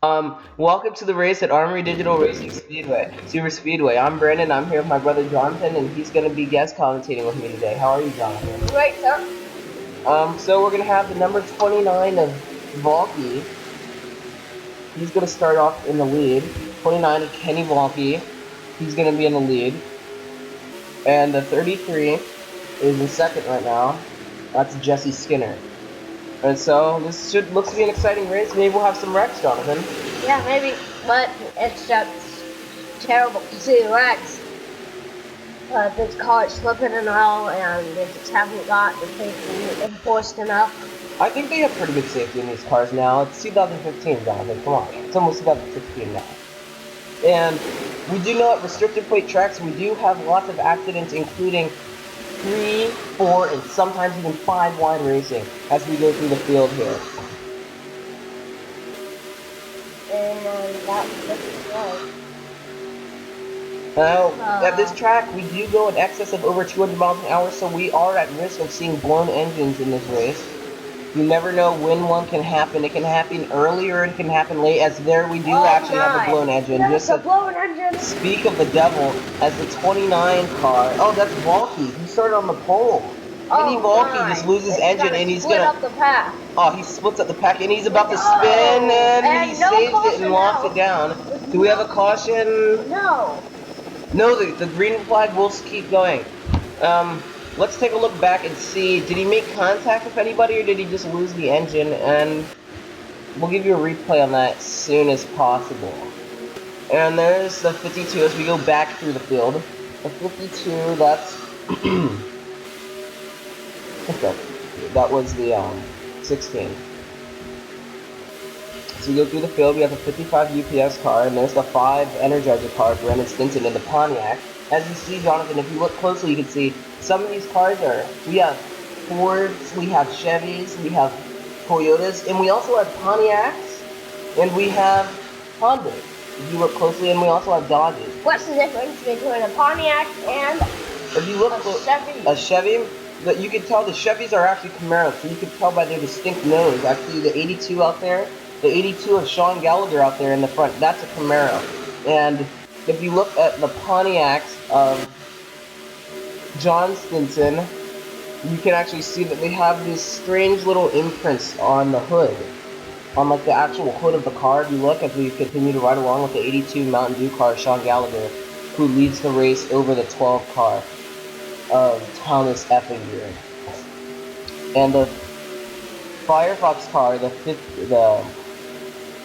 Welcome to the race at Armory Digital Racing Speedway, Superspeedway. I'm Brandon. I'm here with my brother Jonathan, and he's going to be guest commentating with me today. How are you, Jonathan? Great, sir. So we're going to have the number 29 of Valky. He's going to start off in the lead. 29 of Kenny Valky. He's going to be in the lead. And the 33 is in second right now. That's Jesse Skinner. And so this looks to be an exciting race. Maybe we'll have some wrecks, Jonathan. Yeah, maybe, but it's just terrible to see the wrecks. This car is slipping and all, and they just haven't got the safety enforced enough. I think they have pretty good safety in these cars now. It's 2015, Jonathan. Come on. It's almost 2016 now. And we do know at restricted plate tracks, we do have lots of accidents, including 3, 4, and sometimes even 5 wide racing as we go through the field here. And that's right. Now, at this track, we do go in excess of over 200 miles an hour, so we are at risk of seeing blown engines in this race. You never know when one can happen. It can happen early or it can happen late, as there we do actually have a blown engine. Just a blown engine. Speak of the devil, as the 29 car. Oh, that's Valky. He started on the pole. Kenny Valky just loses engine and he's gonna. Up the pack. Oh, he splits up the pack and he's about to spin and he saves it and locks it down. Do we have a caution? No. No, the green flag will keep going. Let's take a look back and see, did he make contact with anybody or did he just lose the engine? And we'll give you a replay on that as soon as possible. And there's the 52 as we go back through the field. The 52, that's... that was the 16. So we go through the field, we have the 55 UPS car, and there's the 5 Energizer car, Brandon Stinson in the Pontiac. As you see, Jonathan, if you look closely, you can see some of these cars we have Fords, we have Chevys, we have Toyotas, and we also have Pontiacs, and we have Hondas, if you look closely, and we also have Dodges. What's the difference between a Pontiac and if you look a Chevy? You can tell the Chevys are actually Camaros, so you can tell by their distinct nose. Actually, the 82 out there, the 82 of Sean Gallagher out there in the front, that's a Camaro. And if you look at the Pontiacs of John Stinson, you can actually see that they have these strange little imprints on the hood, on like the actual hood of the car. If you look, as we continue to ride along with the 82 Mountain Dew car, Sean Gallagher, who leads the race over the 12 car of Thomas Effinger. And the Firefox car, the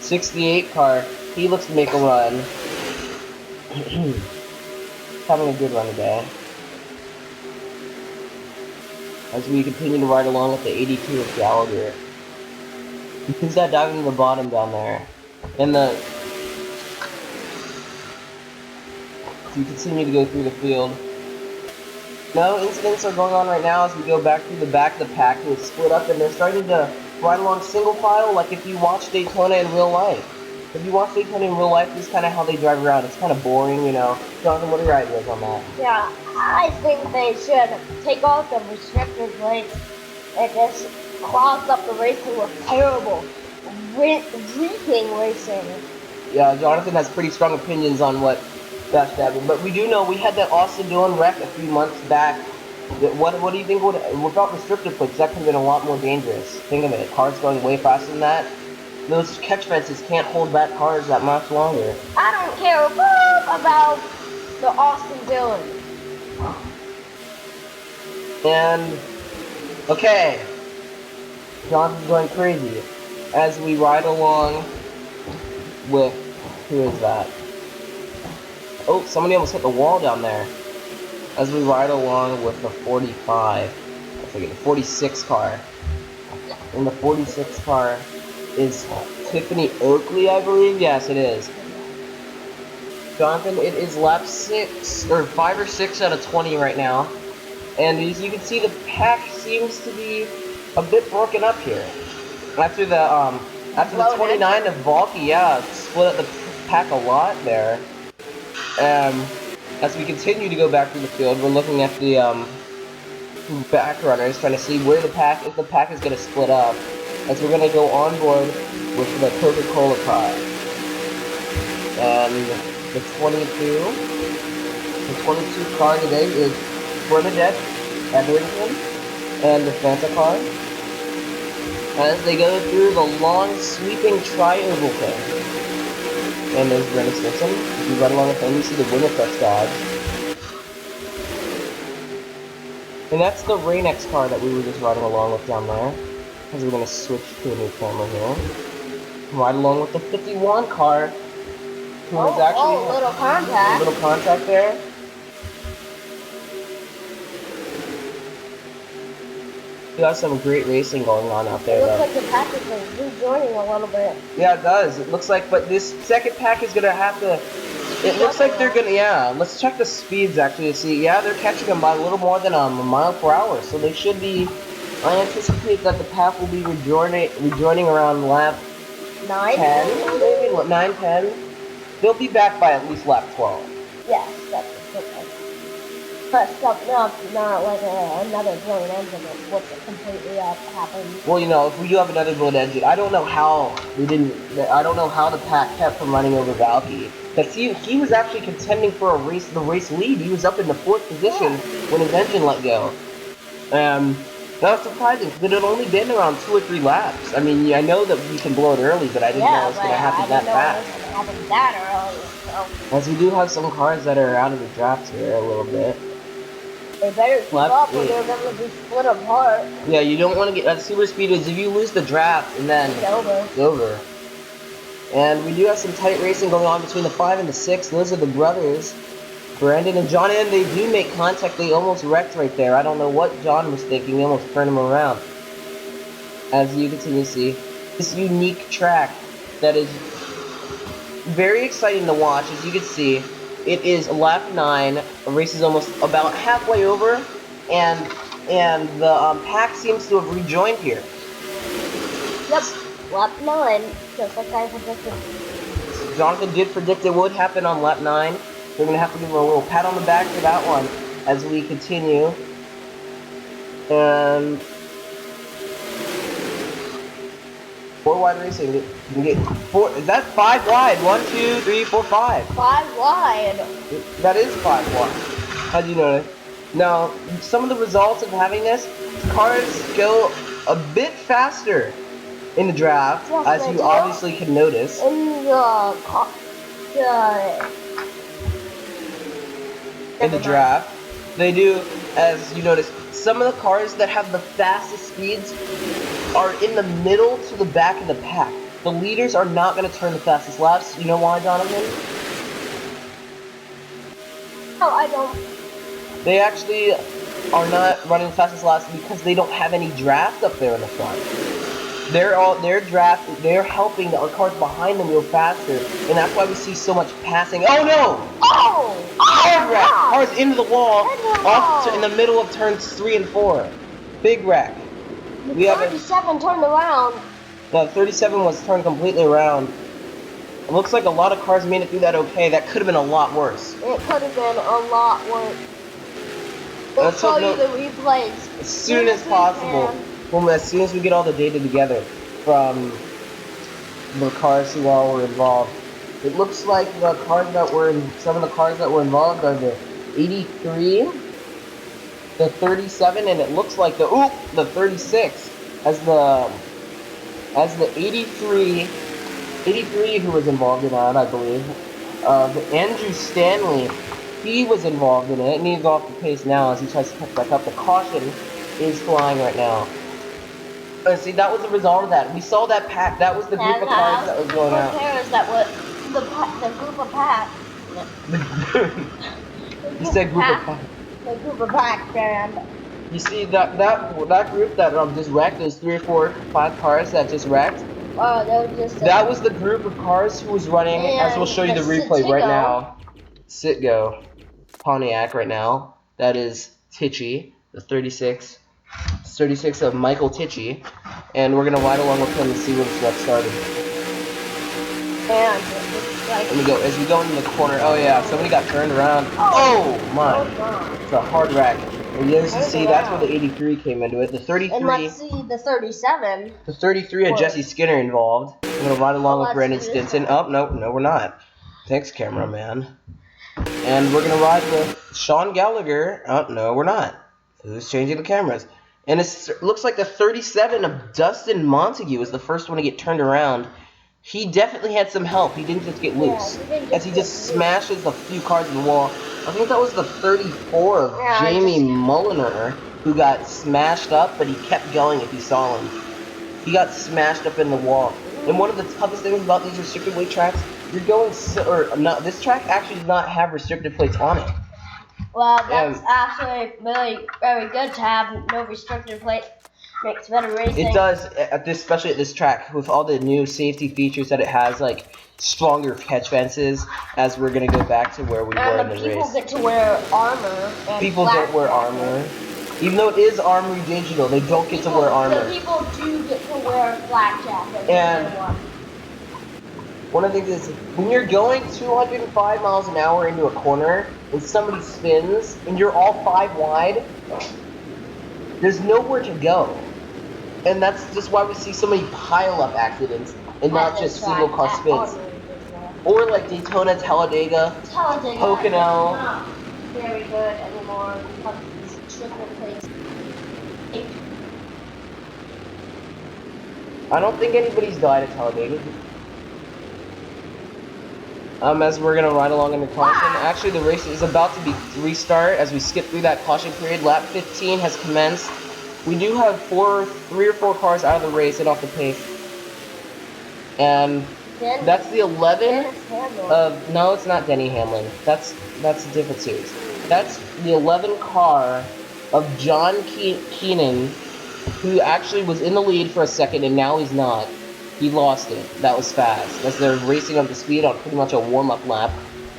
68 car, he looks to make a run. Having a good run today. As we continue to ride along with the 82 of Gallagher. He's got diving to the bottom down there. And so you continue to go through the field. No incidents are going on right now as we go back through the back of the pack. It's split up and they're starting to ride along single file, like if you watch Daytona in real life. If you watch Daytona in real life, this is kind of how they drive around. It's kind of boring, you know. Jonathan, what are your ideas on that? Yeah, I think they should take off the restricted race and just clog up the racing with terrible, reeking racing. Yeah, Jonathan has pretty strong opinions on what that should happen. But we do know we had that Austin Dillon wreck a few months back. What do you think without restricted plates, that could have been a lot more dangerous? Think of it, cars going way faster than that. Those catch fences can't hold back cars that much longer. I don't care about the Austin Dillon. And, okay, Jonathan's going crazy as we ride along with, who is that? Oh, somebody almost hit the wall down there. As we ride along with the 45, I forget, the 46 car. And the 46 car is Tiffany Oakley, I believe. Yes, it is. Jonathan, it is lap 6 or 5 or 6 out of 20 right now, and as you can see, the pack seems to be a bit broken up here. After the 29 of Valky, yeah, split up the pack a lot there. As we continue to go back through the field, we're looking at the back runners, trying to see where the pack, if the pack is going to split up, as we're going to go on board with the Coca-Cola car. And the 22 car today is Bernadette Etherington and the Fanta car as they go through the long sweeping tri-oval thing. And there's Brennan Simpson. If you run along with him, you see the Winterfest dodge. And that's the Rain-X car that we were just riding along with down there. Because we're going to switch to a new camera here. Ride along with the 51 car. Who was actually a little contact. A little contact there. We got some great racing going on out there. It looks like the package is rejoining a little bit. Yeah, it does. It looks like, but this second pack is gonna have to. It looks like they're gonna. Yeah, let's check the speeds actually to see. Yeah, they're catching them by a little more than a mile per hour, so they should be. I anticipate that the pack will be rejoining around lap 10, maybe 9, 10. They'll be back by at least lap 12. Yes, that's okay. But something else, not like another blown engine, what's completely happened. Well, you know, if we do have another blown engine, I don't know how we didn't. I don't know how the pack kept from running over Valky. Because he was actually contending for the race lead. He was up in the 4th position when his engine let go. That was surprising because it had only been around 2 or 3 laps. I mean, I know that we can blow it early, but I didn't know it was going to happen that fast. As we do have some cars that are out of the draft here a little bit. They better keep up or they're going to be split apart. Yeah, you don't want to get at Superspeedways. If you lose the draft and then it's over. And we do have some tight racing going on between the 5 and the 6. Those are the brothers, Brandon and John, and they do make contact. They almost wrecked right there. I don't know what John was thinking. They almost turned him around. As you continue to see, this unique track that is very exciting to watch. As you can see, it is lap 9. The race is almost about halfway over, and the pack seems to have rejoined here. Yep, lap 9, just like I predicted. Jonathan did predict it would happen on lap 9. We're going to have to give him a little pat on the back for that one as we continue. And 4 wide racing. You can get 4. Is that 5 wide? 1, 2, 3, 4, 5. 5 wide. That is 5 wide. How do you know that? Now, some of the results of having this, cars go a bit faster in the draft, as you obviously can notice. In the draft, they do, as you notice, some of the cars that have the fastest speeds are in the middle to the back of the pack. The leaders are not going to turn the fastest laps. You know why, Jonathan? No, I don't. They actually are not running the fastest laps because they don't have any draft up there in the front. They're helping the cars behind them go faster, and that's why we see so much passing. Oh no! Oh! Hard wreck! Cars into the wall, in the middle of turns 3 and 4. Big wreck. We have 37 turned around. No, 37 was turned completely around. It looks like a lot of cars made it through that okay. That could have been a lot worse. It could have been a lot worse. We'll show you the replays as soon as possible. Well, as soon as we get all the data together from the cars who all were involved. It looks like the cars that were some of the cars that were involved are the 83, the 37, and it looks like the 36 as the 83 who was involved in that, I believe. Andrew Stanley, he was involved in it, and he's off the pace now as he tries to pick back up. The caution is flying right now. See, that was the result of that. We saw that pack. That was the group of cars that was going out. That was the group of pack. You said group of pack. The group of pack, and you see that group that just wrecked. Those 3 or 4, 5 cars that just wrecked. That was the group of cars who was running. As we'll show you the replay right now. Citgo Pontiac right now. That is Tichy, the 36 of Michael Tichy, and we're gonna ride along with him and see when this wreck started. And as we go into the corner. Oh yeah, somebody got turned around. Oh my! It's a hard wreck. And as you see, that's where the 83 came into it. The 33. And let's see the 37. The 33 had Jesse Skinner involved. We're gonna ride along with Brandon Stinson. Oh no, we're not. Thanks, cameraman. And we're gonna ride with Sean Gallagher. Oh, no, we're not. Who's changing the cameras? And it looks like the 37 of Dustin Montague is the first one to get turned around. He definitely had some help. He didn't just get loose. As he just smashes a few cars in the wall. I think that was the 34 of Jamie Mulliner, who got smashed up, but he kept going if you saw him. He got smashed up in the wall. And one of the toughest things about these restricted weight tracks, you're going, this track actually does not have restricted plates on it. Well, that's actually really very good to have no restricted plate. Makes better racing. It does, especially at this track, with all the new safety features that it has, like stronger catch fences, as we're going to go back to where we were in the race. And people get to wear armor. People don't wear armor. Even though it is Armory digital, they don't get to wear armor. The people do get to wear flak jackets. And one of the things is, when you're going 205 miles an hour into a corner, and somebody spins, and you're all 5 wide, there's nowhere to go. And that's just why we see so many pile-up accidents, and not just single-car spins. Or like Daytona, Talladega, Pocono. Not very good anymore. I don't think anybody's died at Talladega. As we're gonna ride along in the caution. Actually, the race is about to be restart as we skip through that caution period. Lap 15 has commenced. We do have 3 or 4 cars out of the race and off the pace. And that's the 11 of, no, it's not Denny Hamlin. That's a different series. That's the 11 car of John Keenan, who actually was in the lead for a second and now he's not. He lost it. That was fast. As they're racing up to speed on pretty much a warm-up lap.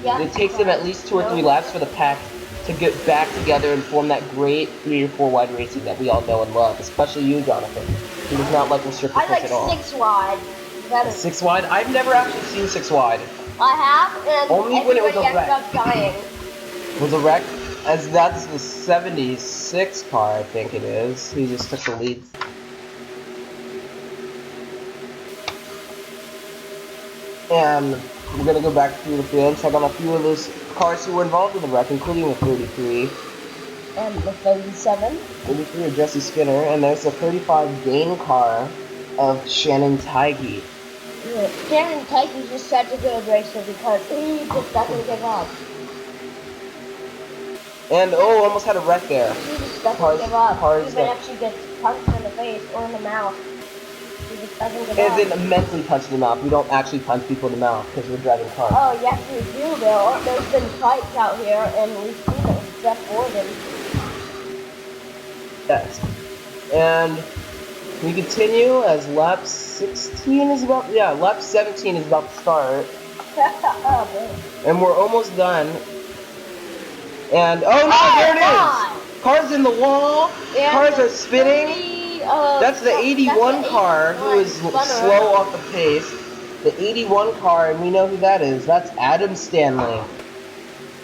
Yeah, it takes them at least 2 or 3 laps for the pack to get back together and form that great 3 or 4 wide racing that we all know and love. Especially you, Jonathan. He does not like restricted plates at all. I like 6 wide. 6 wide? I've never actually seen 6 wide. I have, and only when it was a ended wreck. up dying. Was a wreck? As that's the 76 car, I think it is. He just took the lead. And we're gonna go back through the field and check on a few of those cars who were involved in the wreck, including the 33. And the 37. 33 of Jesse Skinner, and there's the 35 Dane car of Shannon Tighe. Yeah, Shannon Tighe's just such a good racer because he just doesn't give up. And almost had a wreck there. He just doesn't give up. Even if she gets punched in the face or in the mouth. He just doesn't give up. As in mentally punched in the mouth. We don't actually punch people in the mouth because we're driving cars. Oh, yes, we do, Bill. There's been fights out here, and we've seen it with Jeff Gordon. Yes. And we continue as lap 16 is about, lap 17 is about to start. Oh, man. And we're almost done. And, oh no, there it is! Cars in the wall, cars are spinning. That's the 81 car who is slow off the pace. The 81 car, and we know who that is. That's Adam Stanley.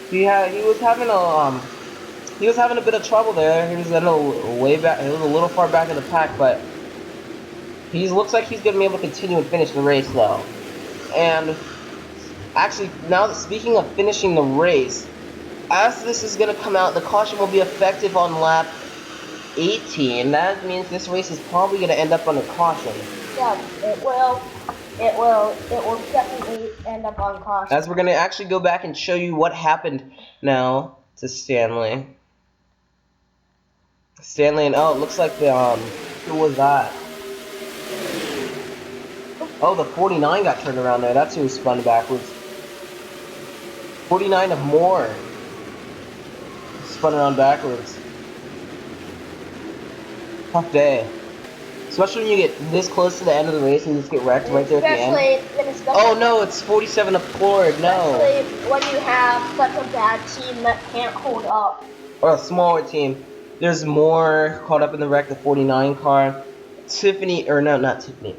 He was having a bit of trouble there. He was a little far back in the pack, but he looks like he's gonna be able to continue and finish the race though. And actually, now that speaking of finishing the race, as this is going to come out, the caution will be effective on lap 18. That means this race is probably going to end up on a caution. Yeah, it will. It will definitely end up on caution. As we're going to actually go back and show you what happened now to Stanley. Stanley, and oh, it looks like the, who was that? Oh, the 49 got turned around there. That's who spun backwards. 49 of Moore. Spun around backwards. Tough day. Especially when you get this close to the end of the race and you just get wrecked right there at the end. Oh no, it's 47 of Ford, no. Especially when you have such a bad team that can't hold up. Or a smaller team. There's more caught up in the wreck, the 49 car. Tiffany, or no, not Tiffany.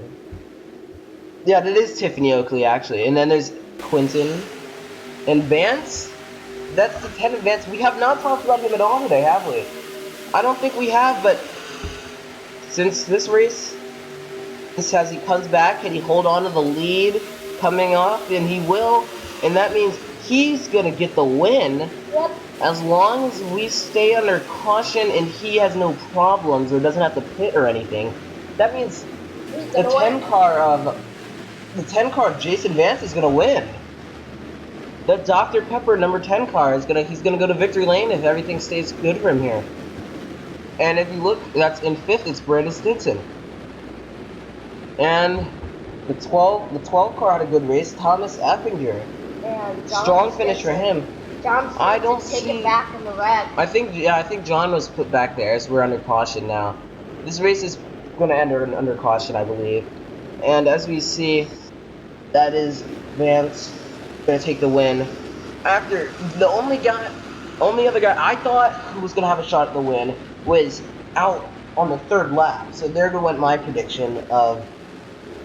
Yeah, that is Tiffany Oakley actually. And then there's Quinton. And Vance? That's the 10 of Vance. We have not talked about him at all today, have we? I don't think we have, but since this race, as he comes back, can he hold on to the lead coming off? And he will. and that means he's gonna get the win. Yep. As long as we stay under caution and he has no problems or doesn't have to pit or anything. That means the 10 car of Jason Vance is gonna win. The Dr. Pepper number 10 car is he's gonna go to victory lane if everything stays good for him here. And if you look, that's in 5th, it's Brandon Stinson. And the 12 car had a good race, Thomas Effinger. And strong finish for him. I don't take it back in the red. I think John was put back there, as we're under caution now. This race is going to end under caution, I believe. And as we see, that is Vance going to take the win. After the only other guy I thought who was going to have a shot at the win was out on the 3rd lap. So there went my prediction of.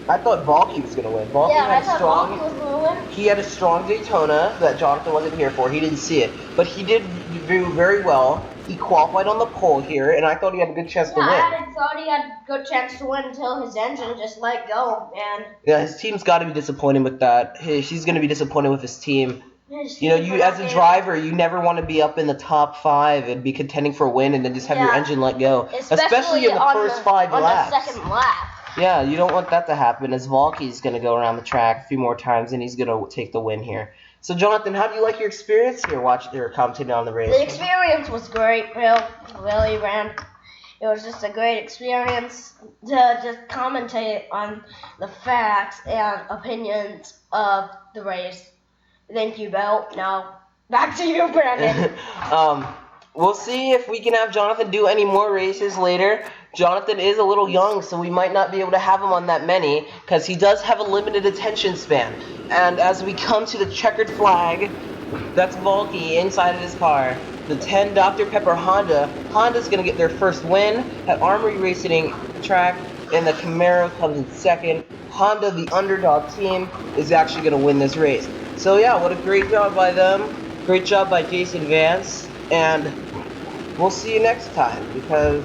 I thought Valky was going to win. Valky had a strong. Valky was going to win. He had a strong Daytona that Jonathan wasn't here for. He didn't see it, but he did do very well. He qualified on the pole here, and I thought he had a good chance to win. I thought he had a good chance to win until his engine just let go, man. Yeah, his team's got to be disappointed with that. He's going to be disappointed with his team. You know, you as a driver, you never want to be up in the top 5 and be contending for a win, and then just have your engine let go, especially in the first 5 laps. On the 2nd lap. Yeah, you don't want that to happen, as Valky's going to go around the track a few more times, and he's going to take the win here. So, Jonathan, how do you like your experience here watching or commentating on the race? The experience was great, really, man. It was just a great experience to just commentate on the facts and opinions of the race. Thank you, Bill. Now, back to you, Brandon. We'll see if we can have Jonathan do any more races later. Jonathan is a little young, so we might not be able to have him on that many, because he does have a limited attention span. And as we come to the checkered flag, that's Valky inside of his car. The 10 Dr. Pepper Honda. Honda's going to get their first win at Armory Racing track, and the Camaro comes in 2nd. Honda, the underdog team, is actually going to win this race. So yeah, what a great job by them. Great job by Jason Vance. And we'll see you next time, because